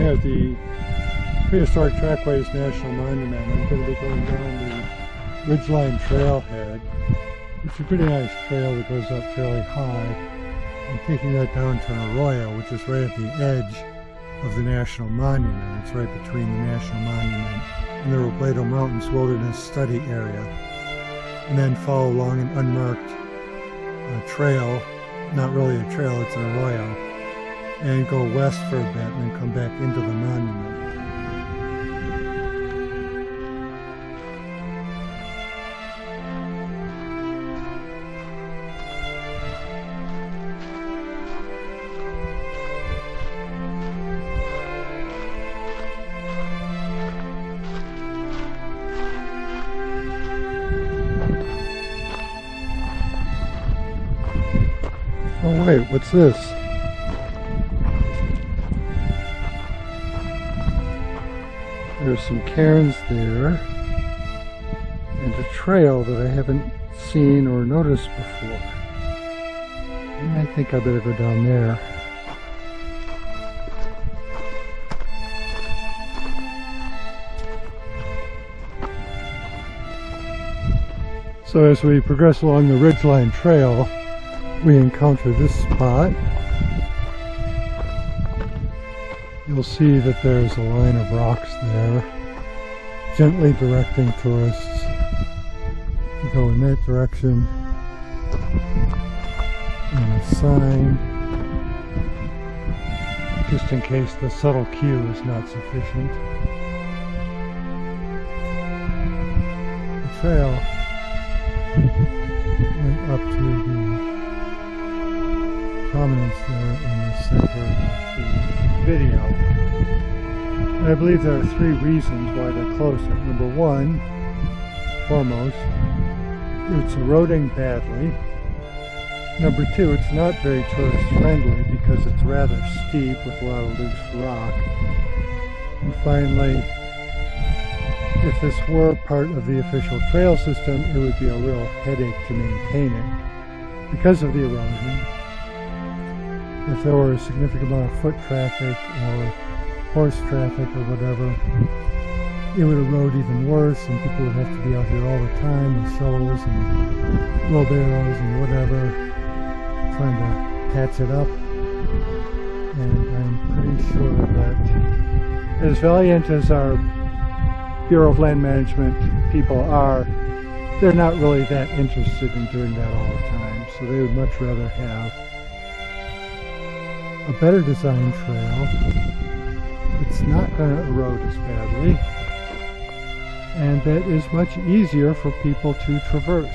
at the Prehistoric Trackways National Monument. I'm going to be going down the Ridgeline Trailhead. It's a pretty nice trail that goes up fairly high. I'm taking that down to an arroyo, which is right at the edge of the National Monument. It's right between the National Monument and the Robledo Mountains Wilderness Study Area. And then follow along an unmarked trail, not really a trail, it's an arroyo, and go west for a bit and then come back into the monument. Oh wait, what's this? There's some cairns there, and a trail that I haven't seen or noticed before. I think I better go down there. So as we progress along the Ridgeline Trail, we encounter this spot. You'll see that there's a line of rocks there, gently directing tourists to go in that direction. And a sign, just in case the subtle cue is not sufficient. The trail went up to the prominence there in the center of the video. And I believe there are three reasons why they closed it. Number one, foremost, it's eroding badly. Number two, it's not very tourist friendly because it's rather steep with a lot of loose rock. And finally, if this were part of the official trail system, it would be a real headache to maintain it because of the erosion. If there were a significant amount of foot traffic or horse traffic or whatever, it would erode even worse, and people would have to be out here all the time with shovels and wheelbarrows and whatever, trying to patch it up. And I'm pretty sure that as valiant as our Bureau of Land Management people are, they're not really that interested in doing that all the time. So they would much rather have a better designed trail. It's not going to erode as badly, and that is much easier for people to traverse.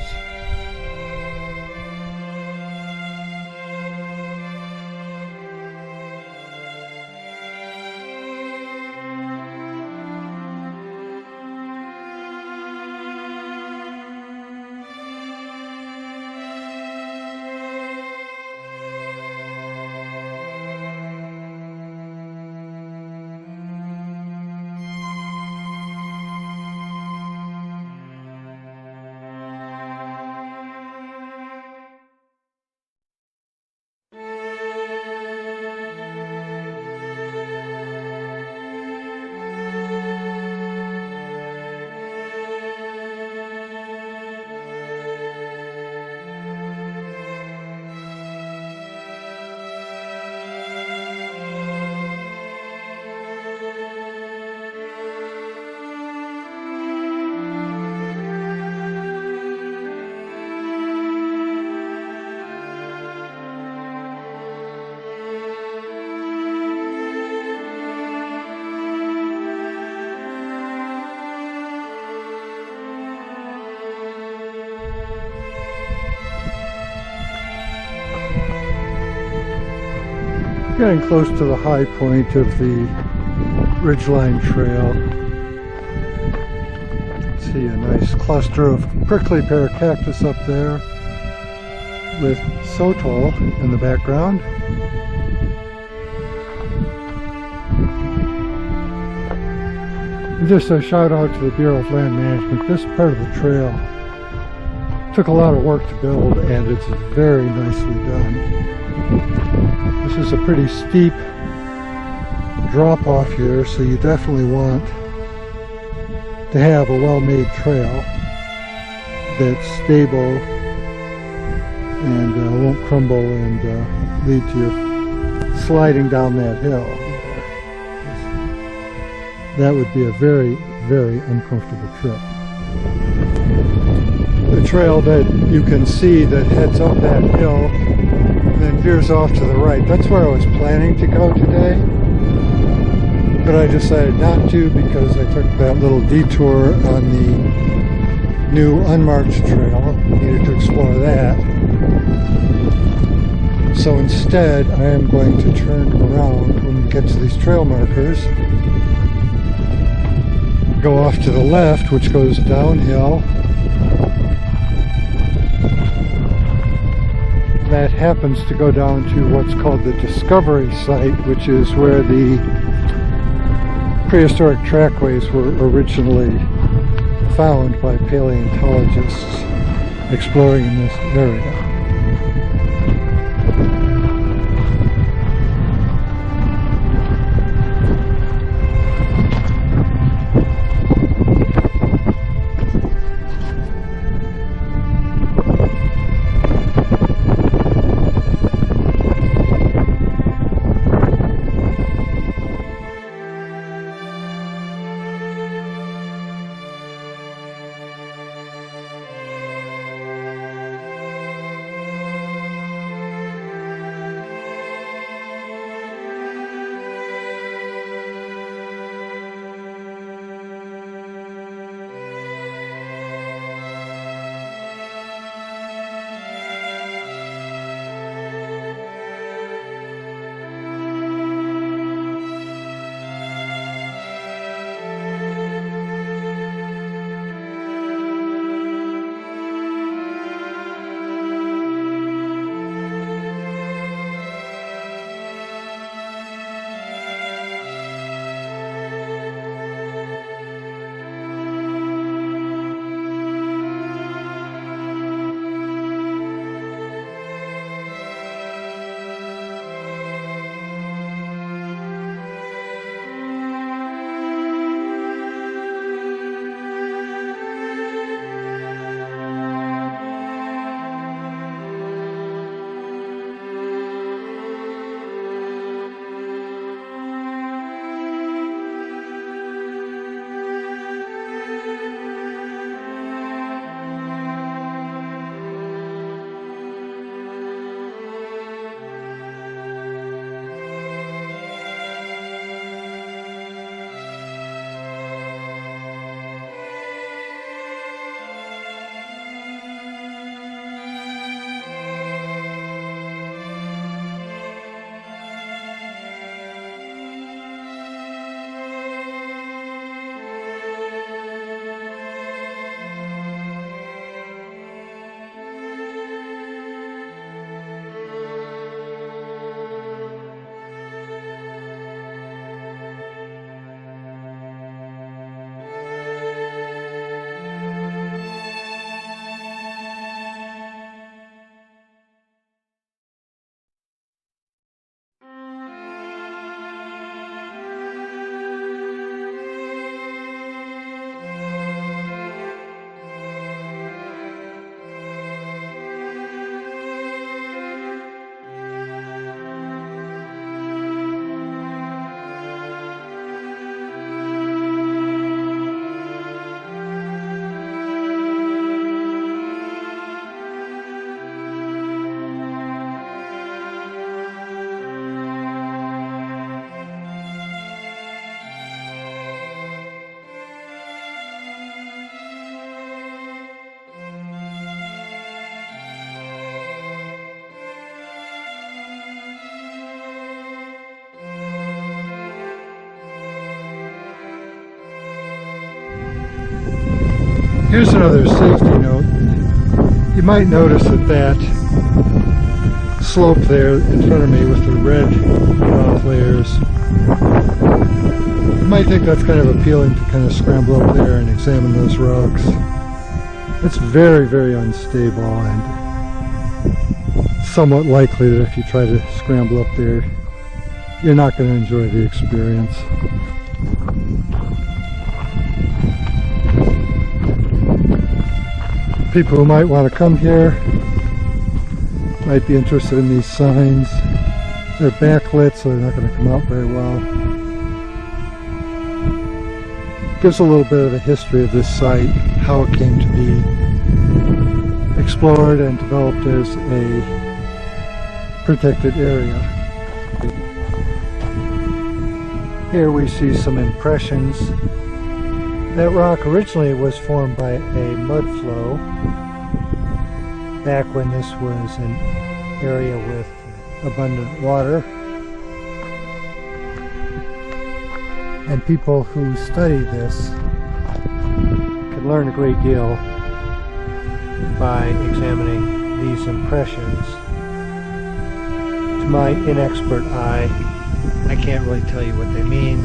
Getting close to the high point of the Ridgeline Trail. See a nice cluster of prickly pear cactus up there with sotol in the background. And just a shout out to the Bureau of Land Management. This part of the trail took a lot of work to build, and it's very nicely done. This is a pretty steep drop off here, so you definitely want to have a well-made trail that's stable and won't crumble and lead to your sliding down that hill. That would be a very, very uncomfortable trip. The trail that you can see that heads up that hill and then veers off to the right, that's where I was planning to go today, but I decided not to because I took that little detour on the new unmarked trail. Needed to explore that. So instead, I am going to turn around when we get to these trail markers, go off to the left, which goes downhill. That happens to go down to what's called the Discovery Site, which is where the Prehistoric Trackways were originally found by paleontologists exploring in this area. Here's another safety note. You might notice that slope there in front of me with the red rock layers, you might think that's kind of appealing to kind of scramble up there and examine those rocks. It's very, very unstable and somewhat likely that if you try to scramble up there, you're not going to enjoy the experience. People who might want to come here might be interested in these signs. They're backlit, so they're not going to come out very well. Gives a little bit of the history of this site, how it came to be explored and developed as a protected area. Here we see some impressions. That rock originally was formed by a mud flow back when this was an area with abundant water. And people who study this can learn a great deal by examining these impressions. To my inexpert eye, I can't really tell you what they mean.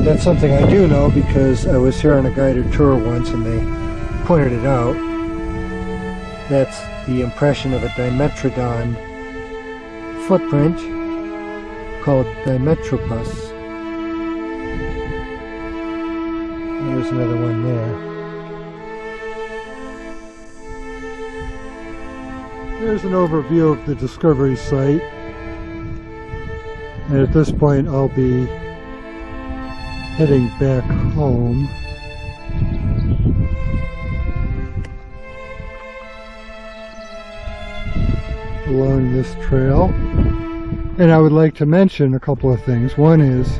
That's something I do know because I was here on a guided tour once and they pointed it out. That's the impression of a dimetrodon footprint called Dimetropus. There's another one there. There's an overview of the discovery site. And at this point I'll be heading back home. Along this trail. And I would like to mention a couple of things. One is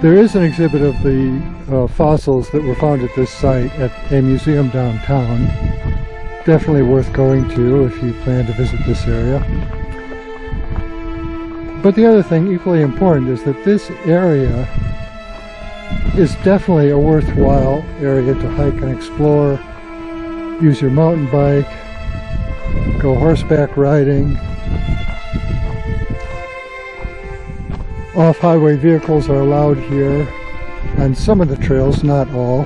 there is an exhibit of the fossils that were found at this site at a museum downtown. Definitely worth going to if you plan to visit this area. But the other thing, equally important, is that this area is definitely a worthwhile area to hike and explore. Use your mountain bike, go horseback riding. Off-highway vehicles are allowed here on some of the trails, not all.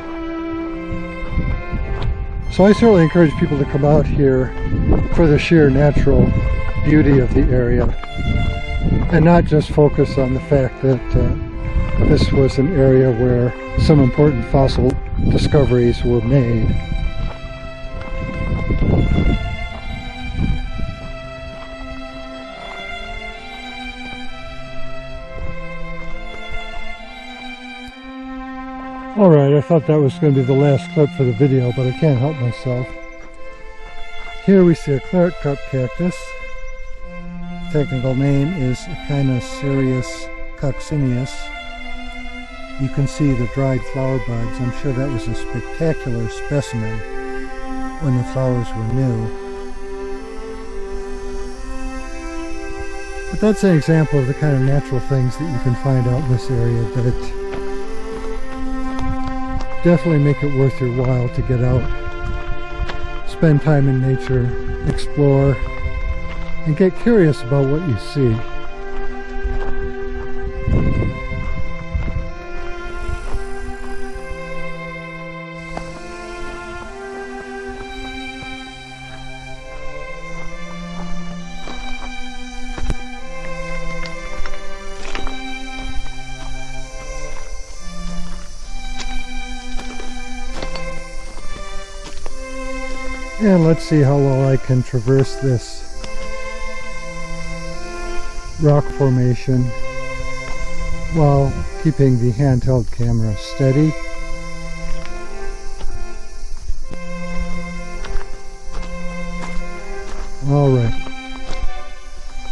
So I certainly encourage people to come out here for the sheer natural beauty of the area and not just focus on the fact that this was an area where some important fossil discoveries were made. Alright, I thought that was going to be the last clip for the video, but I can't help myself. Here we see a Cleric Cactus. Technical name is Echinocerius coccineus. You can see the dried flower buds. I'm sure that was a spectacular specimen when the flowers were new. But that's an example of the kind of natural things that you can find out in this area that definitely make it worth your while to get out, spend time in nature, explore, and get curious about what you see. And let's see how well I can traverse this rock formation while keeping the handheld camera steady. Alright,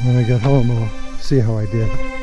when I get home I'll see how I did.